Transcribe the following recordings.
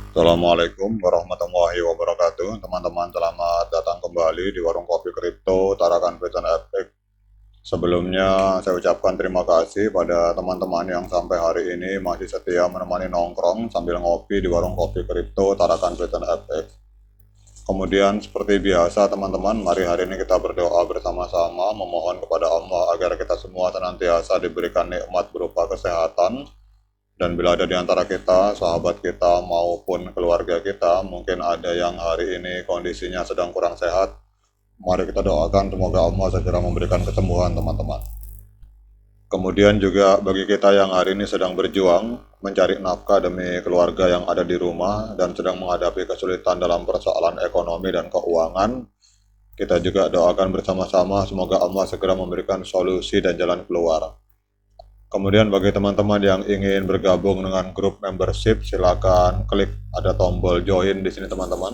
Assalamualaikum warahmatullahi wabarakatuh. Teman-teman, selamat datang kembali di Warung Kopi Kripto Tarakan Pecan FX. Sebelumnya saya ucapkan terima kasih pada teman-teman yang sampai hari ini masih setia menemani nongkrong sambil ngopi di Warung Kopi Kripto Tarakan Pecan FX. Kemudian seperti biasa teman-teman, mari hari ini kita berdoa bersama-sama memohon kepada Allah agar kita semua senantiasa diberikan nikmat berupa kesehatan, dan bila ada di antara kita, sahabat kita maupun keluarga kita, mungkin ada yang hari ini kondisinya sedang kurang sehat, mari kita doakan semoga Allah segera memberikan kesembuhan teman-teman. Kemudian juga bagi kita yang hari ini sedang berjuang mencari nafkah demi keluarga yang ada di rumah dan sedang menghadapi kesulitan dalam persoalan ekonomi dan keuangan, kita juga doakan bersama-sama semoga Allah segera memberikan solusi dan jalan keluar. Kemudian bagi teman-teman yang ingin bergabung dengan grup membership, silakan klik ada tombol join di sini teman-teman.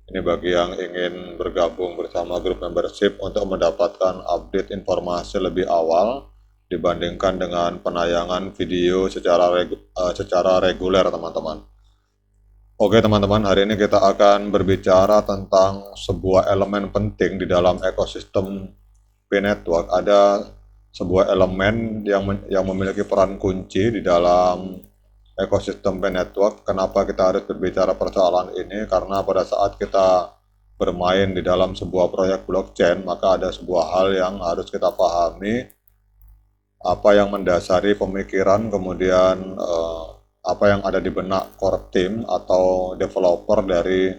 Ini bagi yang ingin bergabung bersama grup membership untuk mendapatkan update informasi lebih awal dibandingkan dengan penayangan video secara reguler teman-teman. Oke teman-teman, hari ini kita akan berbicara tentang sebuah elemen penting di dalam ekosistem P-Network. Ada sebuah elemen yang memiliki peran kunci di dalam ekosistem P-Network. Kenapa kita harus berbicara persoalan ini? Karena pada saat kita bermain di dalam sebuah proyek blockchain, maka ada sebuah hal yang harus kita pahami, apa yang mendasari pemikiran, kemudian apa yang ada di benak core team atau developer dari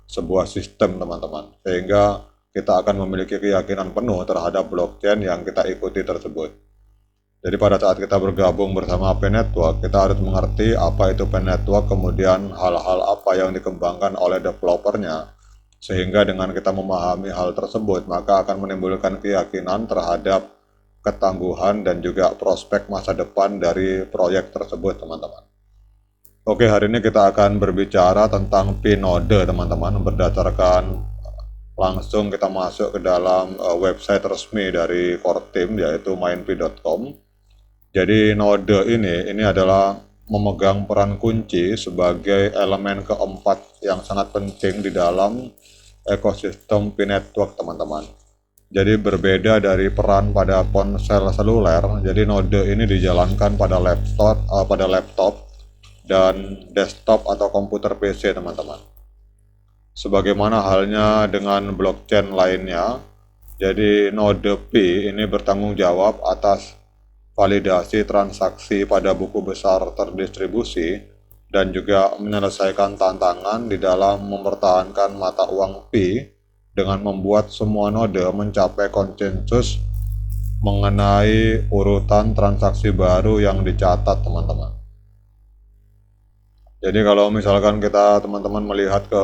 sebuah sistem teman-teman, sehingga kita akan memiliki keyakinan penuh terhadap blockchain yang kita ikuti tersebut. Jadi pada saat kita bergabung bersama P-Network, kita harus mengerti apa itu P-Network, kemudian hal-hal apa yang dikembangkan oleh developernya, sehingga dengan kita memahami hal tersebut, maka akan menimbulkan keyakinan terhadap ketangguhan dan juga prospek masa depan dari proyek tersebut teman-teman. Oke, hari ini kita akan berbicara tentang P-Node teman-teman, berdasarkan langsung kita masuk ke dalam website resmi dari core team, yaitu mindp.com. Jadi node ini adalah memegang peran kunci sebagai elemen keempat yang sangat penting di dalam ekosistem P-Network teman-teman. Jadi berbeda dari peran pada ponsel seluler, jadi node ini dijalankan pada laptop dan desktop atau komputer PC teman-teman. Sebagaimana halnya dengan blockchain lainnya, jadi node P ini bertanggung jawab atas validasi transaksi pada buku besar terdistribusi dan juga menyelesaikan tantangan di dalam mempertahankan mata uang P dengan membuat semua node mencapai konsensus mengenai urutan transaksi baru yang dicatat teman-teman. Jadi kalau misalkan teman-teman melihat ke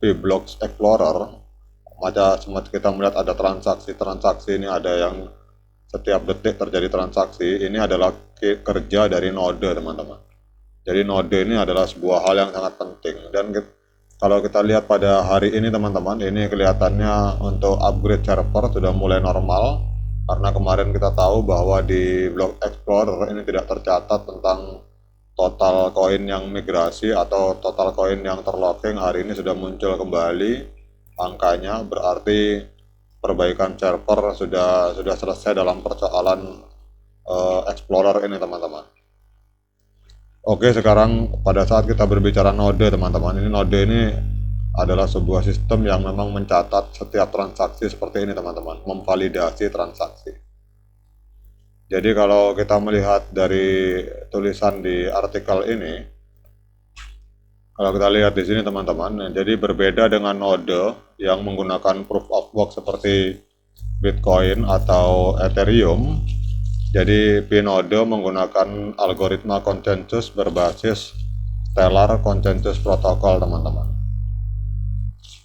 P-Blocks Explorer, semacam kita melihat ada transaksi ini, ada yang setiap detik terjadi transaksi, ini adalah kerja dari node teman-teman. Jadi node ini adalah sebuah hal yang sangat penting, dan kalau kita lihat pada hari ini teman-teman, ini kelihatannya untuk upgrade server sudah mulai normal, karena kemarin kita tahu bahwa di Block Explorer ini tidak tercatat tentang total koin yang migrasi atau total koin yang terlocking. Hari ini sudah muncul kembali angkanya, berarti perbaikan server sudah selesai dalam persoalan Explorer ini teman-teman. Oke, sekarang pada saat kita berbicara node teman-teman, ini node ini adalah sebuah sistem yang memang mencatat setiap transaksi seperti ini teman-teman, memvalidasi transaksi. Jadi kalau kita melihat dari tulisan di artikel ini, kalau kita lihat di sini teman-teman, jadi berbeda dengan node yang menggunakan proof of work seperti Bitcoin atau Ethereum. Jadi P-Node menggunakan algoritma konsensus berbasis Stellar Consensus Protocol teman-teman.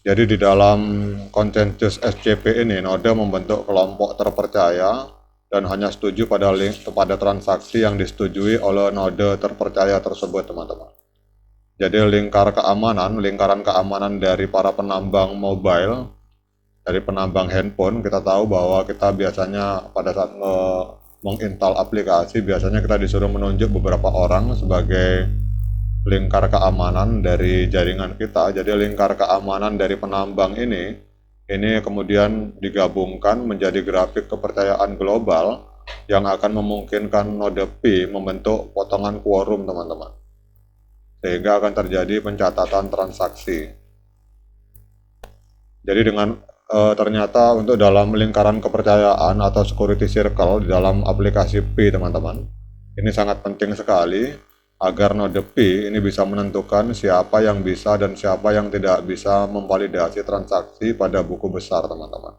Jadi di dalam konsensus SCP ini, node membentuk kelompok terpercaya dan hanya setuju pada transaksi yang disetujui oleh node terpercaya tersebut teman-teman. Jadi lingkaran keamanan dari para penambang mobile, dari penambang handphone, kita tahu bahwa kita biasanya pada saat menginstal aplikasi, biasanya kita disuruh menunjuk beberapa orang sebagai lingkar keamanan dari jaringan kita. Jadi lingkar keamanan dari penambang ini kemudian digabungkan menjadi grafik kepercayaan global yang akan memungkinkan node Pi membentuk potongan quorum, teman-teman. Sehingga akan terjadi pencatatan transaksi. Jadi dengan ternyata untuk dalam lingkaran kepercayaan atau security circle di dalam aplikasi Pi, teman-teman, ini sangat penting sekali agar node Pi ini bisa menentukan siapa yang bisa dan siapa yang tidak bisa memvalidasi transaksi pada buku besar, teman-teman.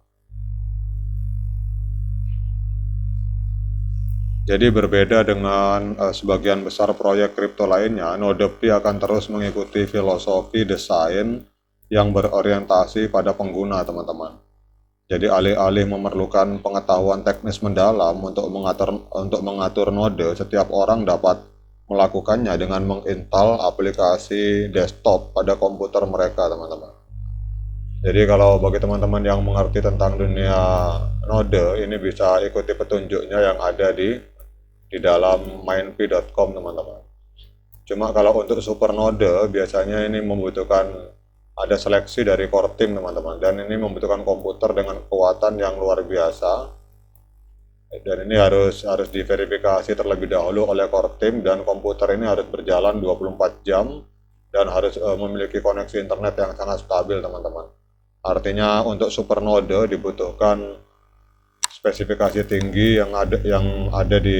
Jadi berbeda dengan sebagian besar proyek kripto lainnya, node Pi akan terus mengikuti filosofi desain yang berorientasi pada pengguna, teman-teman. Jadi alih-alih memerlukan pengetahuan teknis mendalam untuk mengatur node, setiap orang dapat melakukannya dengan menginstal aplikasi desktop pada komputer mereka, teman-teman. Jadi kalau bagi teman-teman yang mengerti tentang dunia node, ini bisa ikuti petunjuknya yang ada di dalam mindp.com, teman-teman. Cuma kalau untuk super node biasanya ini membutuhkan ada seleksi dari core team, teman-teman, dan ini membutuhkan komputer dengan kekuatan yang luar biasa, dan ini harus diverifikasi terlebih dahulu oleh core team, dan komputer ini harus berjalan 24 jam dan harus memiliki koneksi internet yang sangat stabil, teman-teman. Artinya untuk super node dibutuhkan spesifikasi tinggi yang ada di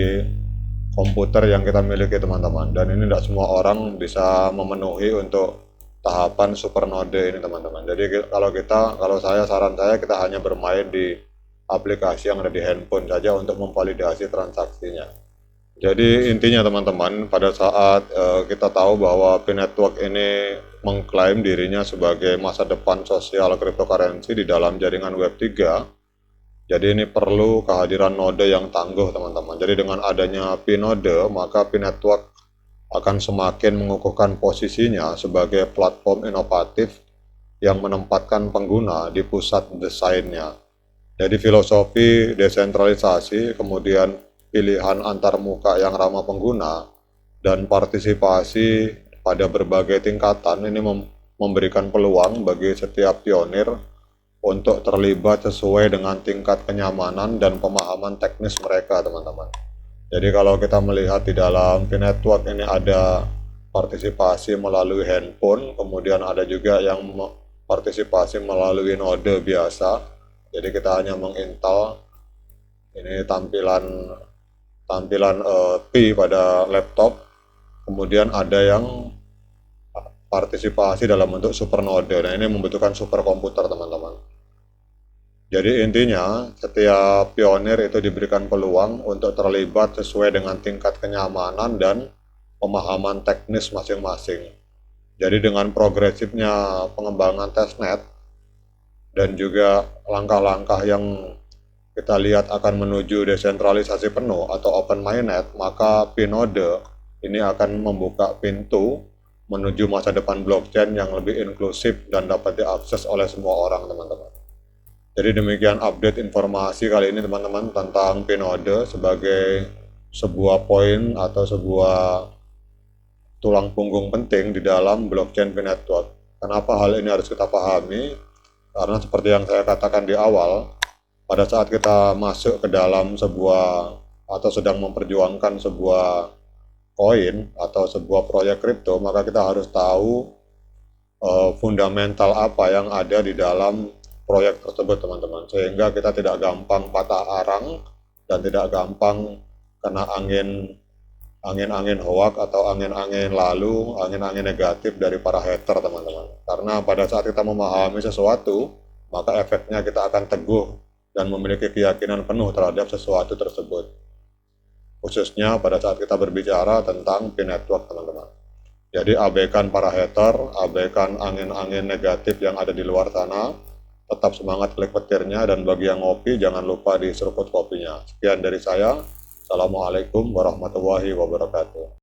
komputer yang kita miliki, teman-teman, dan ini tidak semua orang bisa memenuhi untuk tahapan super node ini, teman-teman. Jadi kalau saran saya kita hanya bermain di aplikasi yang ada di handphone saja untuk memvalidasi transaksinya. Jadi intinya, teman-teman, pada saat kita tahu bahwa Pi Network ini mengklaim dirinya sebagai masa depan sosial cryptocurrency di dalam jaringan Web 3, jadi ini perlu kehadiran node yang tangguh, teman-teman. Jadi dengan adanya Pi node, maka Pi Network akan semakin mengukuhkan posisinya sebagai platform inovatif yang menempatkan pengguna di pusat desainnya. Jadi filosofi desentralisasi, kemudian pilihan antar muka yang ramah pengguna, dan partisipasi pada berbagai tingkatan ini memberikan peluang bagi setiap pionir untuk terlibat sesuai dengan tingkat kenyamanan dan pemahaman teknis mereka, teman-teman. Jadi kalau kita melihat di dalam Pi Network ini ada partisipasi melalui handphone, kemudian ada juga yang partisipasi melalui node biasa. Jadi kita hanya menginstal ini tampilan Pi pada laptop, kemudian ada yang partisipasi dalam bentuk super node. Nah, ini membutuhkan super komputer, teman-teman. Jadi intinya setiap pionir itu diberikan peluang untuk terlibat sesuai dengan tingkat kenyamanan dan pemahaman teknis masing-masing. Jadi dengan progresifnya pengembangan testnet dan juga langkah-langkah yang kita lihat akan menuju desentralisasi penuh atau open mainnet, maka Pi node ini akan membuka pintu menuju masa depan blockchain yang lebih inklusif dan dapat diakses oleh semua orang, teman-teman. Jadi demikian update informasi kali ini, teman-teman, tentang Pi node sebagai sebuah poin atau sebuah tulang punggung penting di dalam blockchain Pi Network. Kenapa hal ini harus kita pahami? Karena seperti yang saya katakan di awal, pada saat kita masuk ke dalam sebuah atau sedang memperjuangkan sebuah koin atau sebuah proyek kripto, maka kita harus tahu fundamental apa yang ada di dalam proyek tersebut, teman-teman, sehingga kita tidak gampang patah arang dan tidak gampang kena angin hoak atau angin-angin lalu, angin-angin negatif dari para hater, teman-teman. Karena pada saat kita memahami sesuatu, maka efeknya kita akan teguh dan memiliki keyakinan penuh terhadap sesuatu tersebut. Khususnya pada saat kita berbicara tentang Pi Network, teman-teman. Jadi abaikan para hater, abaikan angin-angin negatif yang ada di luar sana. Tetap semangat klik petirnya, dan bagi yang ngopi jangan lupa diseruput kopinya. Sekian dari saya. Assalamualaikum warahmatullahi wabarakatuh.